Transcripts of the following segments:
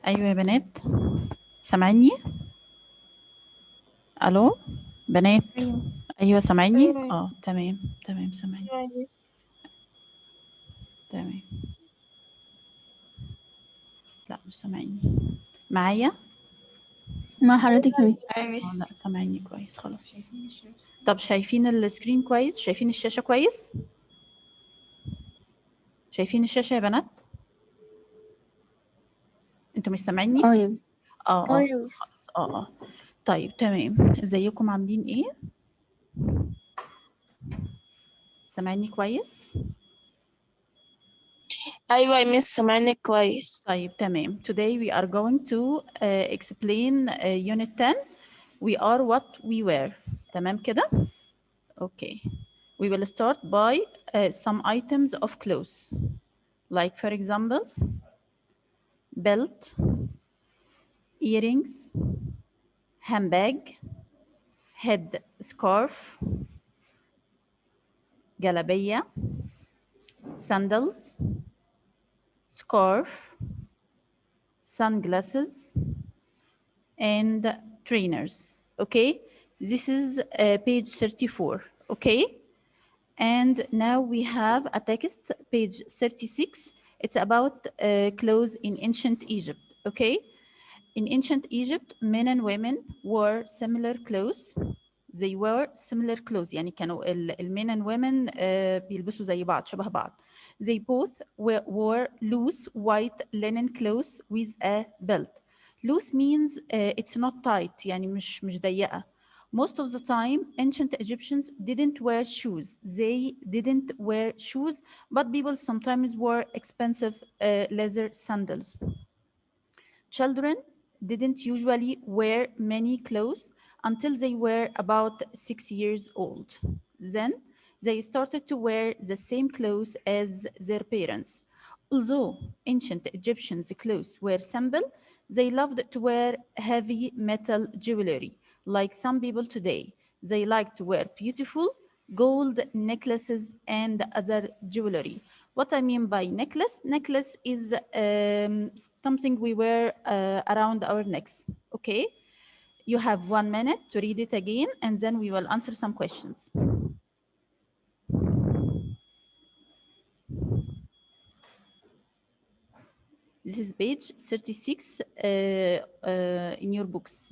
ايوه يا بنات، سامعيني؟ الو بنات. أيوة. ايوه سامعيني؟ أيوة. تمام تمام سامعيني. كويس. تمام. لا مش سامعيني معايا. مع حضرتك يا مس. لا سامعيني كويس خلاص. طب شايفين السكرين كويس؟ شايفين الشاشة كويس؟ شايفين الشاشة يا بنات؟ انتوا مش سامعيني؟ اه يا خلاص. طيب تمام، ازيكم عاملين ايه؟ سامعيني كويس؟ أيوة يا مس سامعينك كويس. طيب تمام. Today we are going to explain unit 10. We are what we were. تمام كده؟ Okay. We will start by some items of clothes. Like for example, belt, earrings, handbag, head scarf, جلابية, sandals, scarf, sunglasses, and trainers. Okay, this is page 34. Okay, and now we have a text, page 36. It's about clothes in ancient Egypt. Okay, in ancient Egypt, men and women wore similar clothes. They wore similar clothes. يعني كانوا men and women بيلبسوا زي بعض، شبه بعض. They both wore loose white linen clothes with a belt. Loose means it's not tight، يعني مش ضيقة. Most of the time, ancient Egyptians didn't wear shoes. They didn't wear shoes, but people sometimes wore expensive leather sandals. Children didn't usually wear many clothes until they were about 6 years old. Then they started to wear the same clothes as their parents. Although ancient Egyptians' clothes were simple, they loved to wear heavy metal jewelry, like some people today. They like to wear beautiful gold necklaces and other jewelry. What I mean by necklace is something we wear around our necks. Okay, you have 1 minute to read it again, and then we will answer some questions. This is page 36 in your books.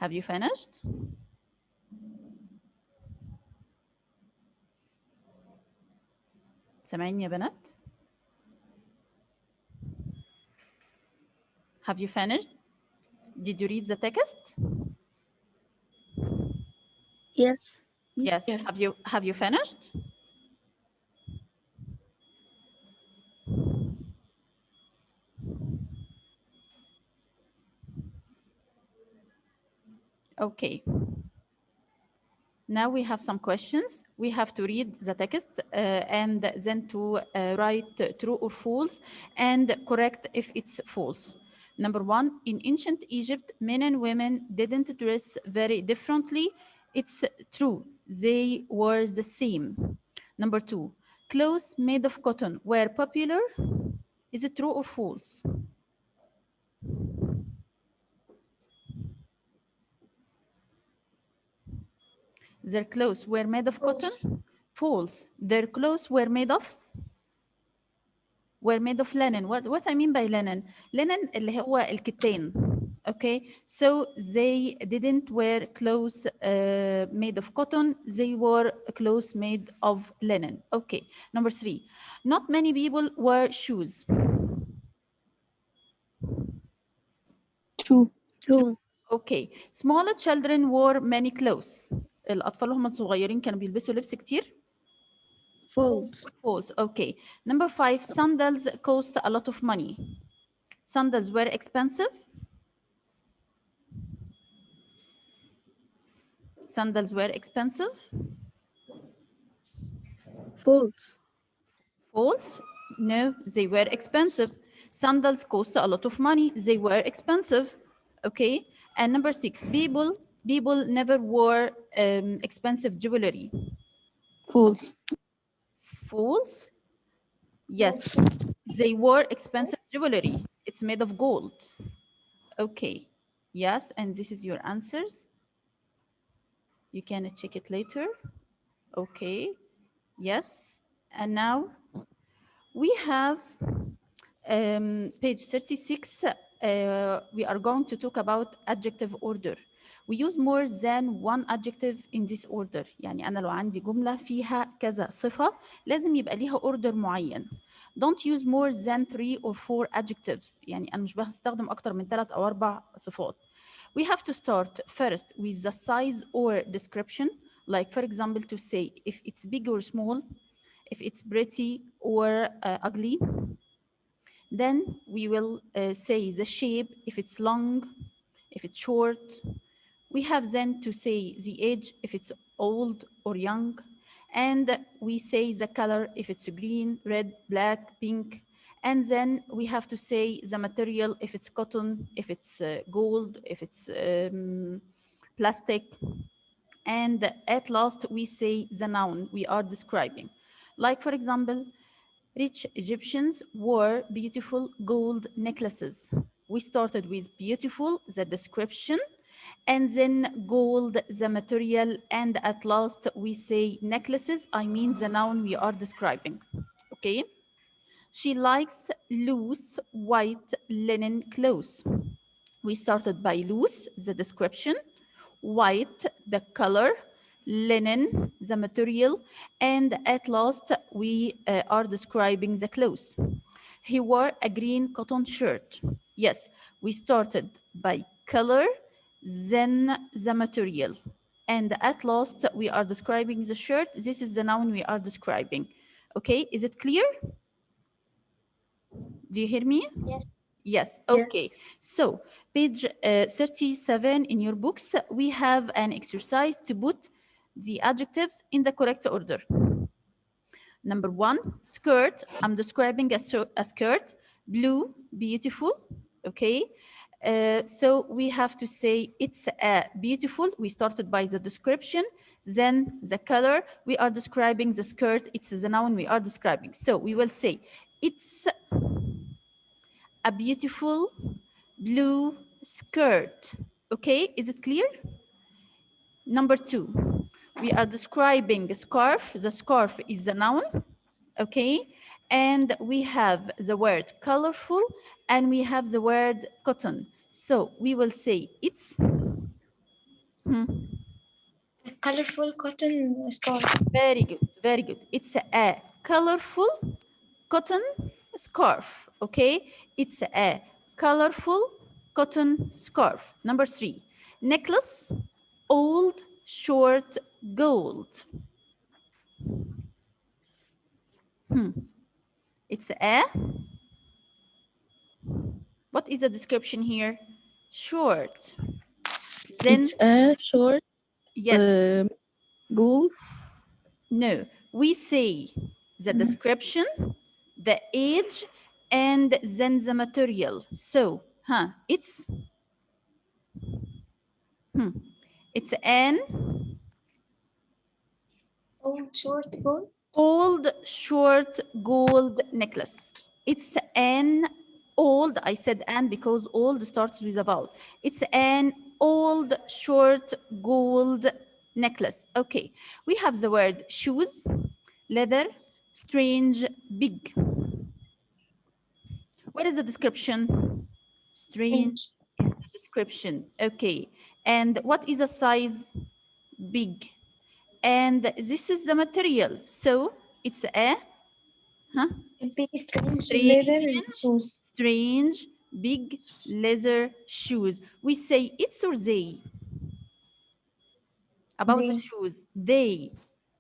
Have you finished? سامعين يا بنات؟ Have you finished? Did you read the text? Yes. Yes. Have you finished? Okay. Now we have some questions. We have to read the text and then to write true or false and correct if it's false. Number 1, in ancient Egypt, men and women didn't dress very differently. It's true, they were the same. Number 2, clothes made of cotton were popular. Is it true or false? Their clothes were made of cotton? False. Their clothes were made of linen. What I mean by linen? Linen اللي هو الكتان. Okay, so they didn't wear clothes made of cotton. They wore clothes made of linen. Okay, number 3. Not many people wear shoes. True. Okay, smaller children wore many clothes. الأطفال هم صغيرين كانوا بيلبسوا لبس كتير. False. Okay. Number 5, sandals cost a lot of money. Sandals were expensive. Sandals were expensive. False. No, they were expensive. Sandals cost a lot of money. They were expensive. Okay. And number 6, people never wore expensive jewelry? False. False. Yes, they wore expensive jewelry. It's made of gold. Okay. Yes, and this is your answers. You can check it later. Okay. Yes. And now we have page 36. We are going to talk about adjective order. We use more than one adjective in this order. يعني أنا لو عندي جملة فيها كذا صفة لازم يبقى ليها order معين. Don't use more than 3 or 4 adjectives. يعني أنا مش بستخدم أكتر من 3 أو 4 صفات. We have to start first with the size or description. Like for example to say if it's big or small, if it's pretty or ugly. Then we will say the shape, if it's long, if it's short. We have then to say the age, if it's old or young. And we say the color, if it's green, red, black, pink. And then we have to say the material, if it's cotton, if it's gold, if it's plastic. And at last, we say the noun we are describing. Like, for example, rich Egyptians wore beautiful gold necklaces. We started with beautiful, the description, and then gold, the material, and at last we say necklaces, I mean the noun we are describing. Okay? She likes loose white linen clothes. We started by loose, the description, white, the color, linen, the material, and at last we are describing the clothes. He wore a green cotton shirt. Yes, we started by color, then the material. And at last we are describing the shirt. This is the noun we are describing. Okay, is it clear? Do you hear me? Yes. Yes, okay. So page 37 in your books, we have an exercise to put the adjectives in the correct order. Number 1, skirt. I'm describing a skirt. Blue, beautiful, okay. So we have to say it's a beautiful. We started by the description, then the color. We are describing the skirt. It's the noun we are describing. So we will say it's a beautiful blue skirt. Okay, is it clear? Number 2, we are describing a scarf. The scarf is the noun. Okay, and we have the word colorful and we have the word cotton. So we will say it's A colorful cotton scarf. very good, very good. It's a colorful cotton scarf. Okay, it's a colorful cotton scarf. Number 3, necklace, old, short, gold. It's a, what is the description here? Short. Then, It's a short yes, gold. no, we say the description, the age, and then the material. So, it's an Old short gold. old short gold necklace. It's an old, I said an because old starts with a vowel. It's an old short gold necklace. Okay, we have the word shoes, leather, strange, big. What is the description? Strange is the description. Okay, and what is the size? Big. And this is the material. So it's a Big strange leather shoes. strange, big leather shoes. We say it's or they. About the They. shoes, they.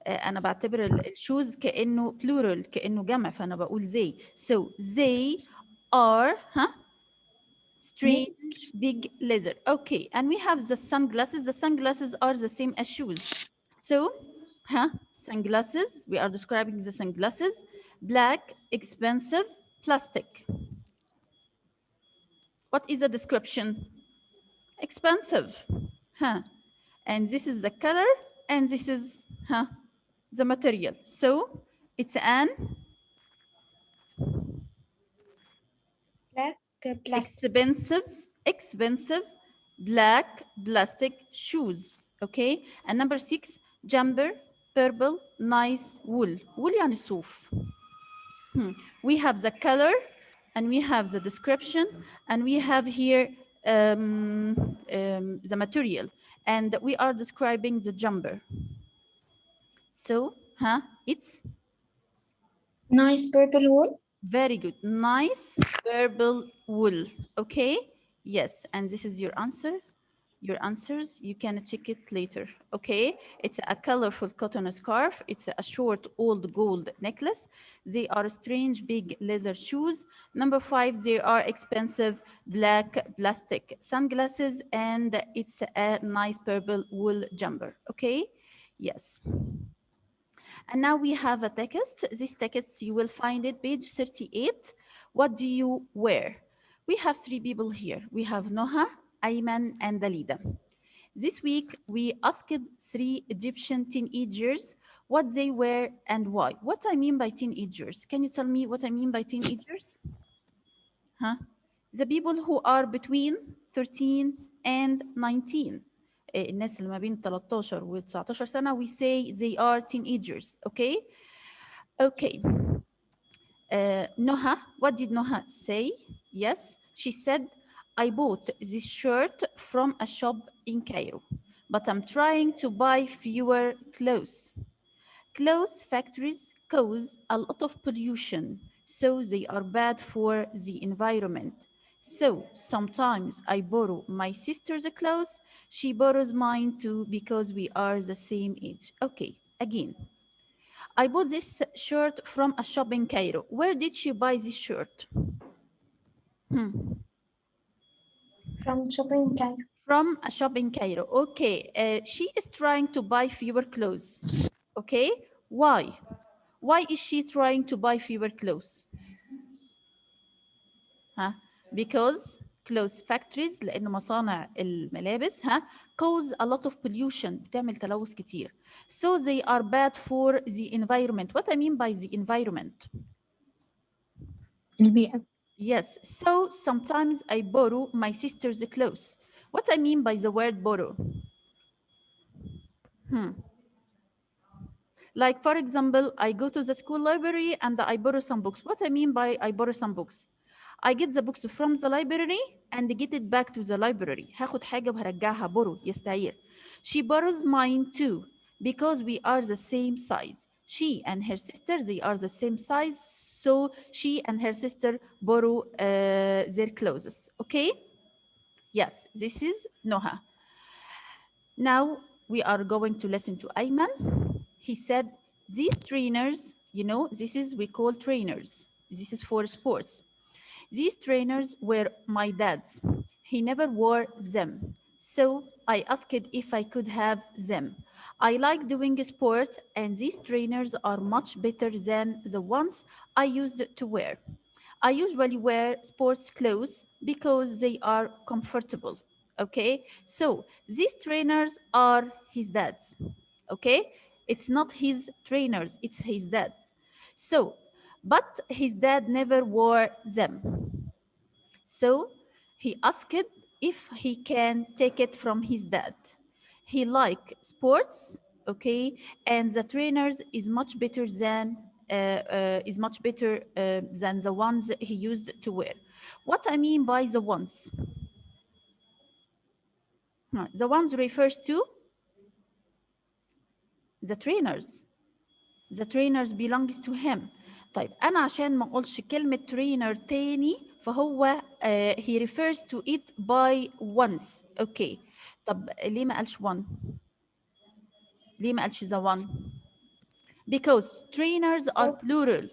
أنا بعتبر الشوز كأنه plural كأنه جمع فأنا بقول they. So they are strange big leather. Okay, and we have the sunglasses. The sunglasses are the same as shoes. So, sunglasses, we are describing the sunglasses. Black, expensive, plastic. What is the description? Expensive. and this is the color, and this is the material. So it's an Black plastic. expensive black plastic shoes. Okay, and number 6, jumper, purple, nice wool. wool يعني صوف. We have the color, and we have the description, and we have here the material, and we are describing the jumper. So it's Nice purple wool. very good. Nice purple wool. Okay, yes, and this is your answer. Your answers, you can check it later. Okay, it's a colorful cotton scarf. It's a short old gold necklace. They are strange big leather shoes. Number 5, they are expensive black plastic sunglasses, and it's a nice purple wool jumper. Okay, yes. And now we have a text. This text, you will find it page 38. What do you wear? We have 3 people here. We have Noha, Ayman, and Dalida. This week, we asked 3 Egyptian teenagers what they wear and why. What I mean by teenagers? Can you tell me what I mean by teenagers? The people who are between 13 and 19. الناس اللي ما بين 13 و 19 سنة, we say they are teenagers. Okay? Okay. Noha, what did Noha say? Yes, she said, I bought this shirt from a shop in Cairo, but I'm trying to buy fewer clothes. Clothes factories cause a lot of pollution, so they are bad for the environment. So sometimes I borrow my sister's clothes. She borrows mine too because we are the same age. Okay, again. I bought this shirt from a shop in Cairo. Where did she buy this shirt? From shopping Cairo. From a shop in Cairo. Okay, she is trying to buy fewer clothes. Okay, why? Why is she trying to buy fewer clothes? Because clothes factories, لأن مصانع الملابس cause a lot of pollution, بتعمل تلوث كتير. So they are bad for the environment. What I mean by the environment? البيئة. Yes, so sometimes I borrow my sister's clothes. What I mean by the word borrow? Like, for example, I go to the school library and I borrow some books. What I mean by I borrow some books? I get the books from the library and get it back to the library. هاخد حاجة وهرجعها borrow يستعير. She borrows mine too because we are the same size. She and her sister, they are the same size, so she and her sister borrow their clothes. Okay? Yes, this is Noha. Now we are going to listen to Ayman. He said, these trainers, you know, we call trainers. This is for sports. These trainers were my dad's. He never wore them. So I asked if I could have them. I like doing sport, and these trainers are much better than the ones I used to wear. I usually wear sports clothes because they are comfortable. Okay, so these trainers are his dad's. Okay, it's not his trainers, it's his dad. So, but his dad never wore them. So he asked if he can take it from his dad. He like sports, okay, and the trainers is much better than the ones he used to wear. What I mean by the ones? The ones refers to the trainers. The trainers belongs to him. طيب أنا عشان ما أقولش كلمة trainer تاني فهو he refers to it by once. Okay. طب ليه ما قالش one؟ ليه ما قالش the one؟ Because trainers are plural.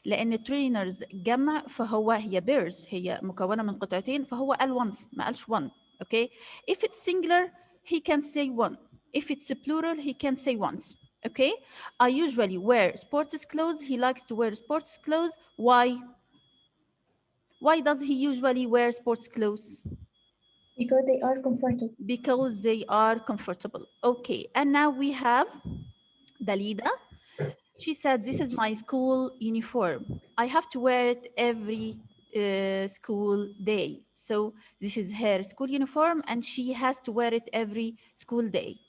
لأن trainers جمع فهو هي pairs هي مكونة من قطعتين فهو قال once ما قالش one. Okay. If it's singular he can say one. If it's plural he can say once. Okay. I usually wear sports clothes. He likes to wear sports clothes. Why? Why does he usually wear sports clothes? Because they are comfortable. Because they are comfortable. Okay, and now we have Dalida. She said, this is my school uniform. I have to wear it every school day. So this is her school uniform and she has to wear it every school day.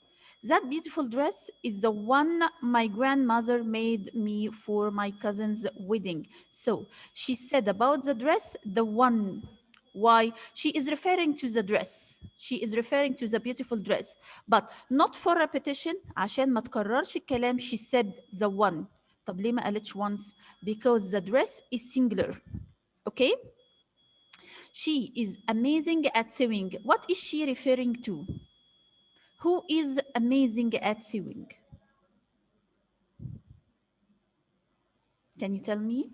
That beautiful dress is the one my grandmother made me for my cousin's wedding. So she said about the dress, the one. Why? She is referring to the dress. She is referring to the beautiful dress. But not for repetition, عشان ما تكررش الكلام, she said the one. طب ليه ما قالتش once? Because the dress is singular. Okay? She is amazing at sewing. What is she referring to? Who is amazing at sewing? Can you tell me?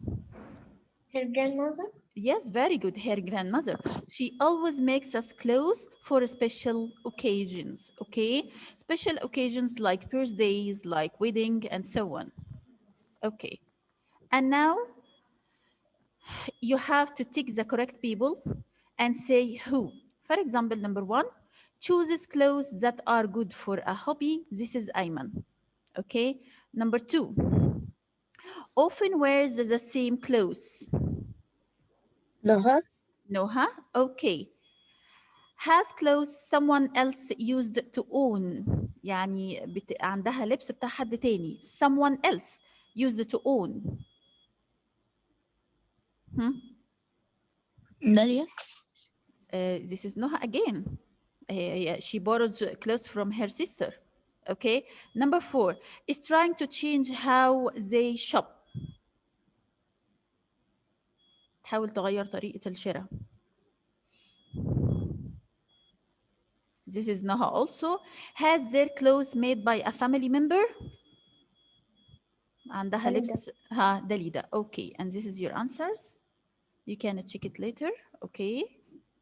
Her grandmother. Yes, very good. Her grandmother. She always makes us clothes for special occasions. Okay? Special occasions like birthdays, like wedding, and so on. Okay. And now you have to tick the correct people and say who. For example, number 1, chooses clothes that are good for a hobby. This is Ayman. Okay. Number 2, often wears the same clothes. لغة. Noha. Okay. Has clothes someone else used to own. يعني عندها لبس بتاع حد تاني. Someone else used to own. Dalia. This is Noha again. She borrows clothes from her sister. Okay. Number 4 is trying to change how they shop. تحاول تغير طريقة الشراء. This is Noha also. Has their clothes made by a family member. عندها لبس. Dalida. Okay. And this is your answers. You can check it later. Okay.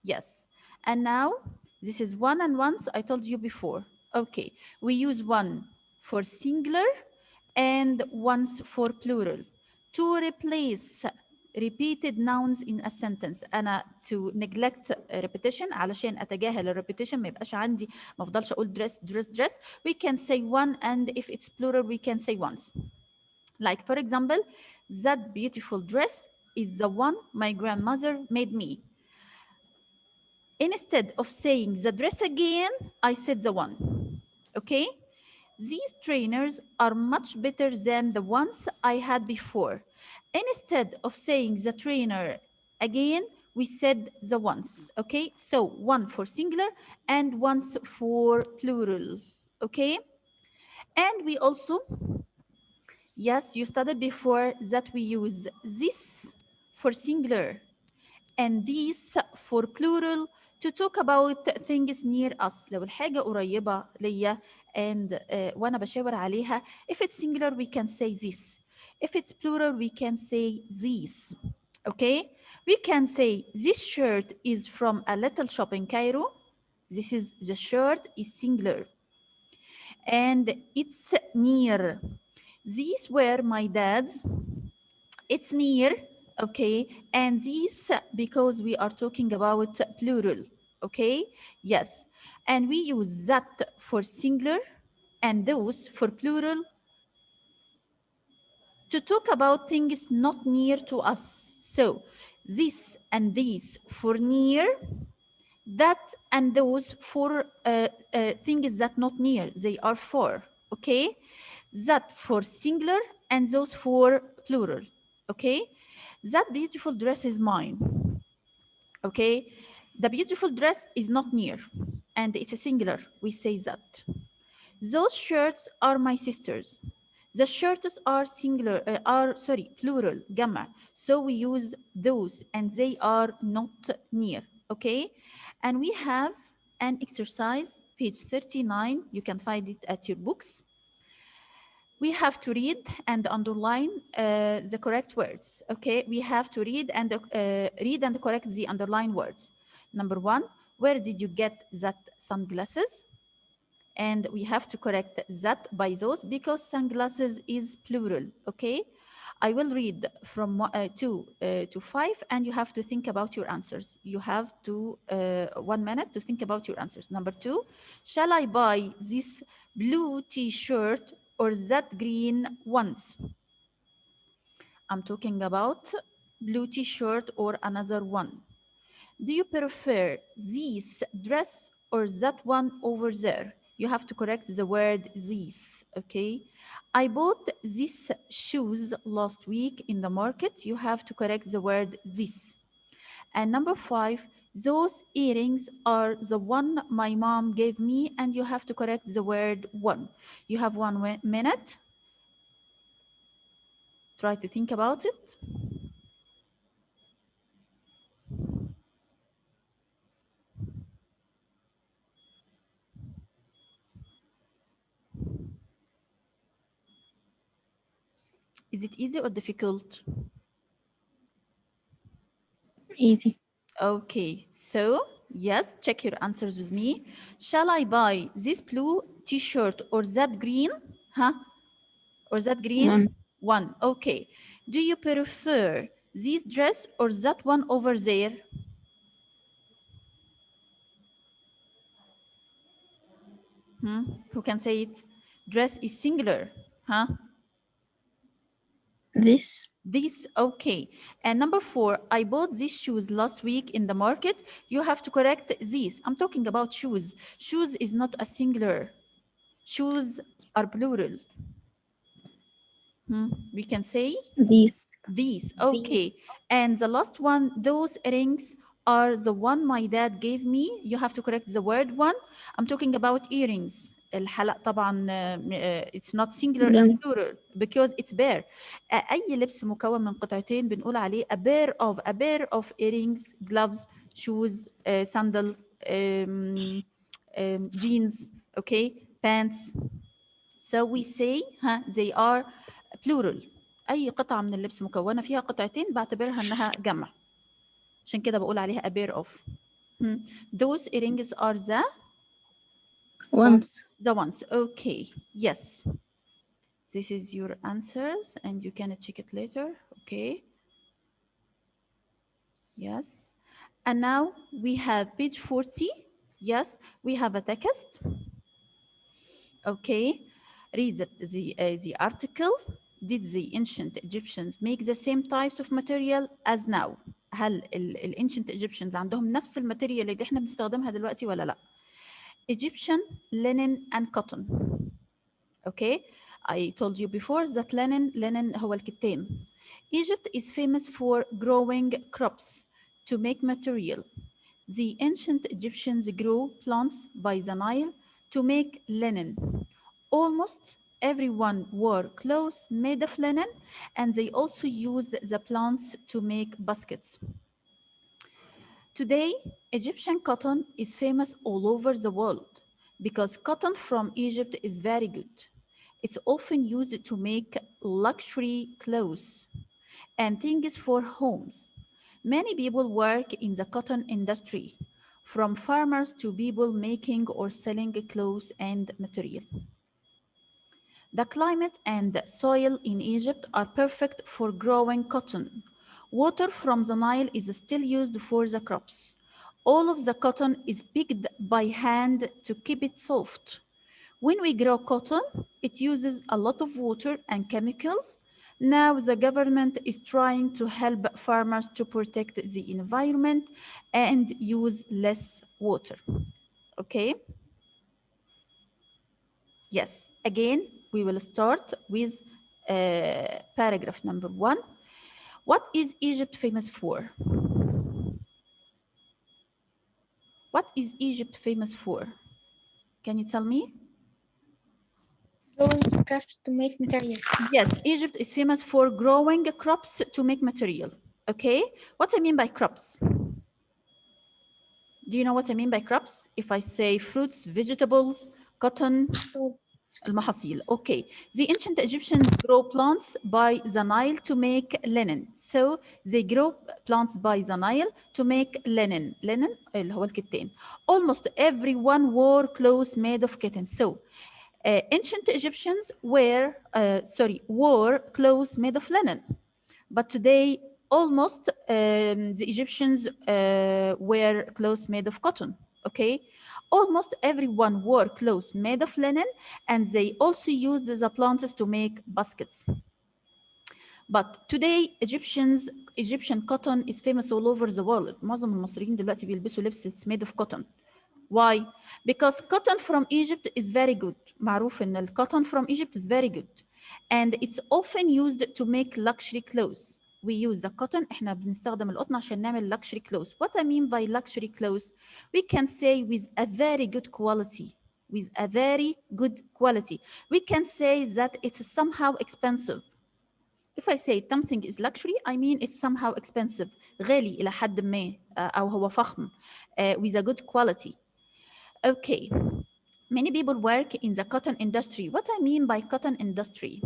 Yes. And now this is one and once. I told you before. Okay. We use one for singular and once for plural to replace repeated nouns in a sentence. أنا to neglect repetition علشان أتجاهل repetition ما يبقاش عندي ما أفضلش أقول dress. We can say one, and if it's plural we can say once. Like for example, that beautiful dress is the one my grandmother made me. Instead of saying the dress again, I said the one. Okay? These trainers are much better than the ones I had before. Instead of saying the trainer again, we said the ones. Okay? So one for singular and once for plural. Okay? And we also, yes, you studied before that we use this for singular and these for plural to talk about things near us. لو الحاجة قريبة ليا and وأنا بشاور عليها, if it's singular we can say this. If it's plural we can say these. Okay? We can say this shirt is from a little shop in Cairo. This is the shirt is singular. And it's near. These were my dad's. It's near, okay? And these, because we are talking about plural, okay? Yes. And we use that for singular and those for plural to talk about things not near to us. So this and these for near, that and those for things that not near, they are for, okay? That for singular and those for plural, okay? That beautiful dress is mine, okay? The beautiful dress is not near and it's a singular, we say that. Those shirts are my sister's. The shirts are singular, plural, جمع. So we use those and they are not near, okay? And we have an exercise, page 39. You can find it at your books. We have to read and underline the correct words, okay? We have to read and correct the underlined words. Number 1, where did you get that sunglasses? And we have to correct that by those because sunglasses is plural, okay? I will read from 2 to 5, and you have to think about your answers. You have to 1 minute to think about your answers. Number 2, shall I buy this blue t-shirt or that green ones? I'm talking about blue t-shirt or another one. Do you prefer this dress or that one over there? You have to correct the word this, okay? I bought these shoes last week in the market. You have to correct the word this. And number 5, those earrings are the one my mom gave me, and you have to correct the word one. You have 1 minute. Try to think about it. Is it easy or difficult? Easy. Okay, so yes, check your answers with me. Shall I buy this blue t-shirt or that green? Huh? Or that green? One. Okay. Do you prefer this dress or that one over there? Who can say it? Dress is singular. Huh? This. This, okay. And number 4, I bought these shoes last week in the market. You have to correct these. I'm talking about shoes. Shoes is not a singular. Shoes are plural. We can say These. these, okay. And the last one, those earrings are the one my dad gave me. You have to correct the word one. I'm talking about earrings. الحلق طبعا it's not singular, it's جمع. plural because it's pair. أي لبس مكون من قطعتين بنقول عليه a pair of earrings, gloves, shoes, sandals, jeans, okay, pants. So we say they are plural. أي قطعة من اللبس مكونة فيها قطعتين بعتبرها إنها جمع. عشان كده بقول عليها a pair of. Those earrings are the Ones. ones. Okay, yes. This is your answers and you can check it later. Okay. Yes. And now we have page 40. Yes, we have a text. Okay. Read the article. Did the ancient Egyptians make the same types of material as now? هل ال ancient Egyptians عندهم نفس الماتيريال اللي احنا بنستخدمها دلوقتي ولا لا؟ Egyptian linen and cotton. Okay, I told you before that linen هو الكتان. Egypt is famous for growing crops to make material. The ancient Egyptians grew plants by the Nile to make linen. Almost everyone wore clothes made of linen, and they also used the plants to make baskets. Today, Egyptian cotton is famous all over the world because cotton from Egypt is very good. It's often used to make luxury clothes and things for homes. Many people work in the cotton industry, from farmers to people making or selling clothes and material. The climate and soil in Egypt are perfect for growing cotton. Water from the Nile is still used for the crops. All of the cotton is picked by hand to keep it soft. When we grow cotton, it uses a lot of water and chemicals. Now the government is trying to help farmers to protect the environment and use less water. Okay? Yes, again, we will start with paragraph number 1. What is Egypt famous for? What is Egypt famous for? Can you tell me? Growing crops to make material. Yes, Egypt is famous for growing crops to make material. Okay, what I mean by crops? Do you know what I mean by crops? If I say fruits, vegetables, cotton, المحاصيل. Okay, the ancient Egyptians grow plants by the Nile to make linen. So they grow plants by the Nile to make linen. Linen اللي هو الكتان. Almost everyone wore clothes made of cotton. So Ancient Egyptians wore clothes made of linen, but today almost the Egyptians wear clothes made of cotton. Okay, almost everyone wore clothes made of linen, and they also used the plants to make baskets. But today Egyptian cotton is famous all over the world. معظم المصريين دلوقتي بيلبسوا لبس it's made of cotton. Why? Because cotton from Egypt is very good. معروف إن ال cotton from Egypt is very good. And it's often used to make luxury clothes. We use the cotton. إحنا بنستخدم القطن عشان نعمل luxury clothes. What I mean by luxury clothes? We can say with a very good quality. With a very good quality. We can say that it's somehow expensive. If I say something is luxury, I mean it's somehow expensive. غالي إلى حد ما أو هو فخم with a good quality. Okay. Many people work in the cotton industry. What I mean by cotton industry?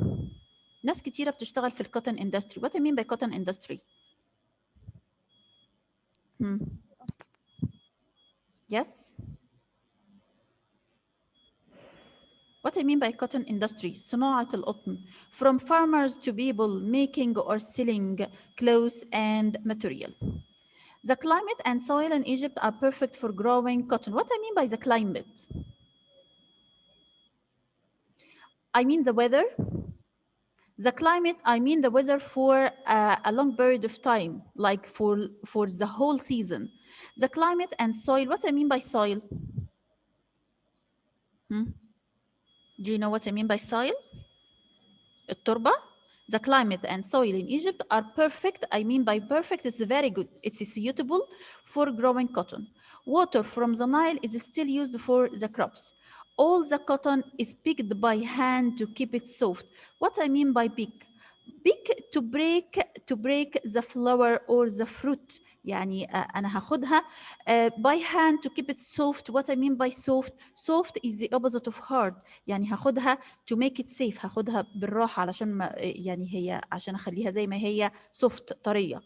ناس كتيرة بتشتغل في cotton industry. What I mean by cotton industry? Yes? What I mean by cotton industry? صناعة القطن. From farmers to people making or selling clothes and material. The climate and soil in Egypt are perfect for growing cotton. What I mean by the climate? I mean the weather. The climate, I mean the weather for a long period of time, like for the whole season. The climate and soil, what I mean by soil? Do you know what I mean by soil? التربة. The climate and soil in Egypt are perfect. I mean by perfect, it's very good. It's suitable for growing cotton. Water from the Nile is still used for the crops. All the cotton is picked by hand to keep it soft. What I mean by pick? Pick to break the flower or the fruit. يعني أنا هاخدها by hand to keep it soft. What I mean by soft? Soft is the opposite of hard. يعني هاخدها to make it safe. هاخدها بالراحة علشان ما يعني هي عشان أخليها زي ما هي soft طرية.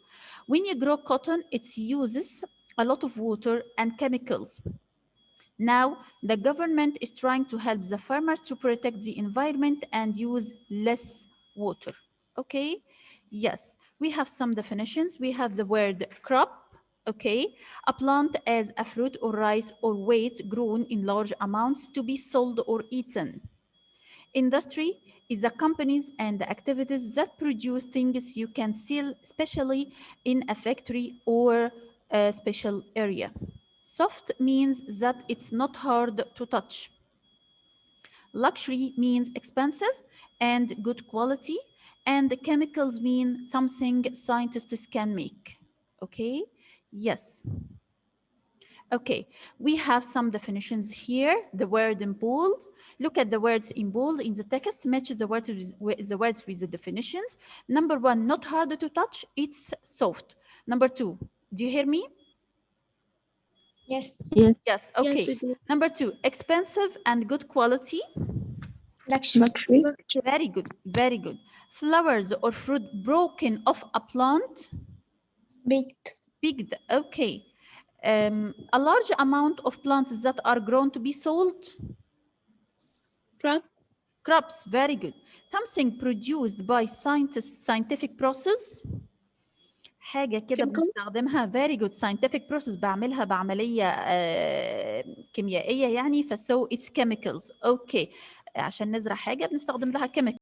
When you grow cotton, it uses a lot of water and chemicals. Now, the government is trying to help the farmers to protect the environment and use less water. Okay? Yes, we have some definitions. We have the word crop. Okay, a plant as a fruit or rice or wheat grown in large amounts to be sold or eaten. Industry is the companies and the activities that produce things you can sell, especially in a factory or a special area. Soft means that it's not hard to touch. Luxury means expensive and good quality, and the chemicals mean something scientists can make. Okay, yes. Okay, we have some definitions here. The word in bold. Look at the words in bold in the text. Match the words with the definitions. Number one, not hard to touch. It's soft. Number two, do you hear me? Yes. Yes. Yes, okay. Yes, we do. Number two, expensive and good quality. Luxury. Very good, very good. Flowers or fruit broken off a plant. Picked, okay. A large amount of plants that are grown to be sold. Crops, very good. Something produced by scientific process. حاجة كده بنستخدمها very good scientific process بعملها بعملية كيميائية يعني فسو it's chemicals. Okay. عشان نزرع حاجة بنستخدم لها chemicals.